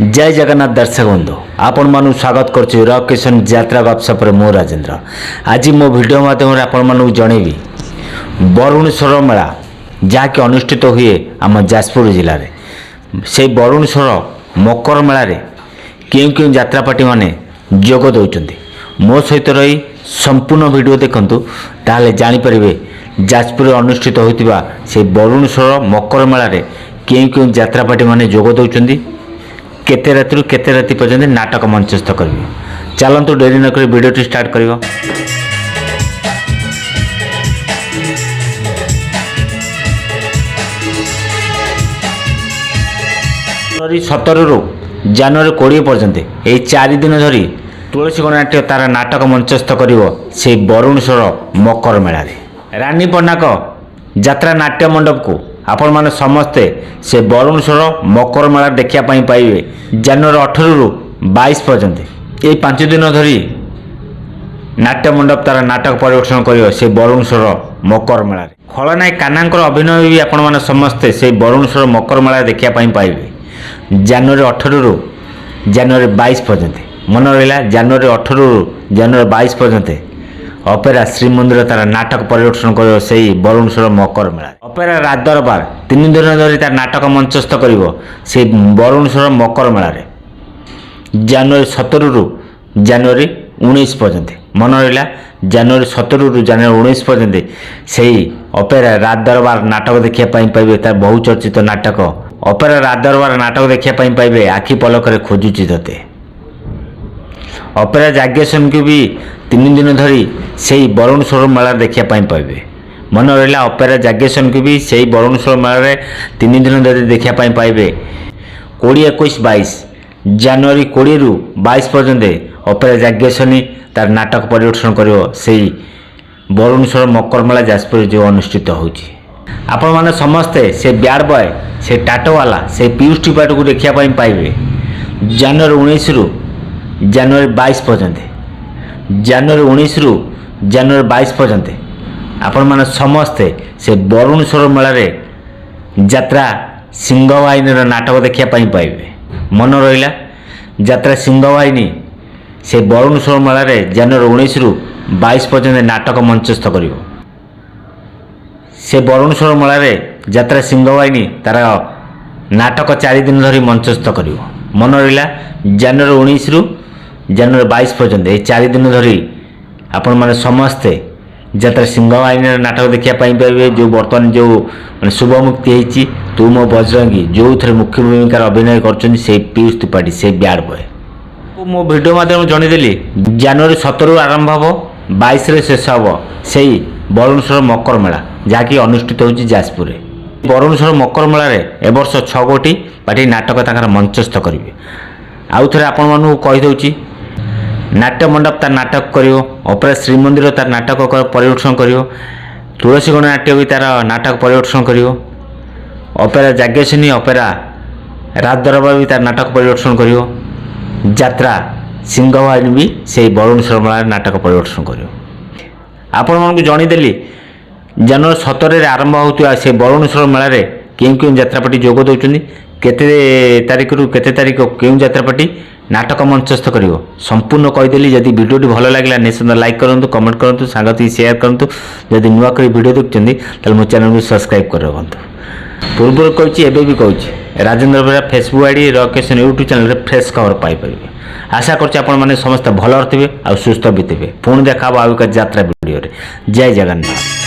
जय जगन्नाथ दर्शक बंधु आपण मानु स्वागत करछु रॉक किशन यात्रा गपसप मो राजेंद्र। आज मो वीडियो माध्यम आपण मानु जणेबी बरुणेश्वर मेला जहाँकि अनुष्ठित हुए आम जाजपुर जिले में से बरुणेश्वर मकर मेला रे क्यों क्यों यात्रापाटी माने जोग दौरान मो सहित रही संपूर्ण वीडियो देखंतु ताले जानि परिबे जाजपुर अनुष्ठित होतिबा से बरुणेश्वर मकर मेला रे क्यों क्यों यात्रापाटी माने जोग दौरान केते राति केते राति पर्यंत नाटक मंचस्थ करेंगे। चलतु डेरी नक वीडियो स्टार्ट कर 17 जनवरी 20 पर्यंत यही 4 दिन धरी तुलसी गणनाट्य तार नाटक मंचस्थ कर बरुणेश्वर मकर मेला रानी पन्नाक यात्रा नाट्य मंडप को आपण माने समस्ते से बरुणेश्वर मकर मेला देखिया पाइबे जनवरी 18 रु 22 पर्यंत यही 5 दिन धरी नाट्य मंडप तार नाटक परिवेषण कर से बरुणेश्वर मकर मेला खलनायक कान्हांकर अभिनय भी आपण माने समस्ते से बरुणेश्वर मकर मेला देखिया पाइबे जनवरी 18 रु जनवरी 22 पर्यंत मन रहा जनवरी 18 रु जनवरी 22 पर्यंत अपेरा श्रीमंदिर तार नाटक परिवेषण कर बरुणेश्वर मकर मेला अपेरा रात दरबार 3 दिन धरी तार नाटक मंचस्थ कर बरुणेश्वर मकर मेला जनवरी 17 रु जनवरी 19 पर्यंत मन रहा जनवरी 17 रु जनवरी 19 पर्यंत से अपेरा रात दरबार नाटक देखिया पाइबे तार बहुचर्चित नाटक अपेरा रात दरबार नाटक देखिया पाइबे आखि पलक खोजुची तते अपेरा जाग्ञसन को भी 3 दिन धरी से बरुणेश्वर मेला देखिया पाइबे मन रहा अपेरा जाग्ञसन को भी से बरुणेश्वर मेला 3 दिन धरी देखिया पाइबे 20 21 22 जनवरी 20 रु 22 पर्यंत अपेरा जाग्ञसनी तार नाटक परिवेषण कर बरुणेश्वर मकर मेला जाजपुर जो अनुष्ठित होची आपण माने समस्ते से ब्याड बॉय से टाटोवाला से पीयूष टिपाट को देखिया पाइबे जनवरी 19 रु जनवरी 22 पर्यंत जनवरी 19 रु जनवरी 22 पर्यंत आपण माने समस्ते से बरुणेश्वर मेला रे यात्रा सिंहवाहिनी नाटक देखिया पाइबे मन रहा यात्रा सिंहवाहिनी से बरुणेश्वर मेला रे जनवरी 19 रु 22 पर्यंत नाटक मंचस्थ कर से बरुणेश्वर मेला रे यात्रा सिंहवाहिनी तार नाटक 4 दिन धरी मंचस्थ कर मन रहा जनवरी 19 रु जनवरी 22 पर्यंत ये 4 दिन धरी आपण माने समस्ते यात्रा सिंहवाहिनी नाटक देखिया पाइबे जो बर्तमान जो शुभ मुक्ति होती तू मो बजरंगी जो थे मुख्य भूमिकार अभिनय कर पीयूष त्रिपाठी से ब्याड बॉय मो वीडियो माध्यम जनईदेली जनवरी 17 आरंभ हम 22 शेष हम से बरुणेश्वर मकर मेला जहाँकि अनुष्ठित होची जाजपुर बरुणेश्वर मकर मेला ए वर्ष 6 गोटी पार्टी नाटक तांकर मंचस्थ करेंगे आउ थे आपण मानू कहीदे नाट्य मंडप तार नाटक कर अपेरा श्रीमंदिर तार नाटक परिवेषण कर तुलसी गणनाट्य भी तार नाटक परिवेषण कर अपेरा जाग्ञसनी अपेरा रात दरबार भी तार नाटक परिवेषण कर यात्रा सिंहवाहिनी भी से बरुणेश्वर मेला नाटक परिवेषण कर आपण मानक जनईदेली जनवरी 17 आरंभ होता से बरुणेश्वर मेला क्यों क्यों यात्रापाटी जोग दौरान केते तारीख रु केते तारीख क्यों यात्रापाटी नाटक मंचस्थ कर संपूर्ण कहीदेली। जदि वीडियोटी भल लगे निश्चित लाइक करूँ कमेंट करूँ सांगति शेयर करूँ जदि नुआ कर वीडियो देखते तो मो चैनल को सब्सक्राइब कर पूर्व कही एवं भी कही राजेंद्र बेरा फेसबुक आईडी रॉकेशन यूट्यूब चैनल फ्रेश खबर पाइपर आशा कर समस्त भल थे आ सुस्थ भी थे पुणी देखा आउ एक यात्रा वीडियो जय जगन्नाथ।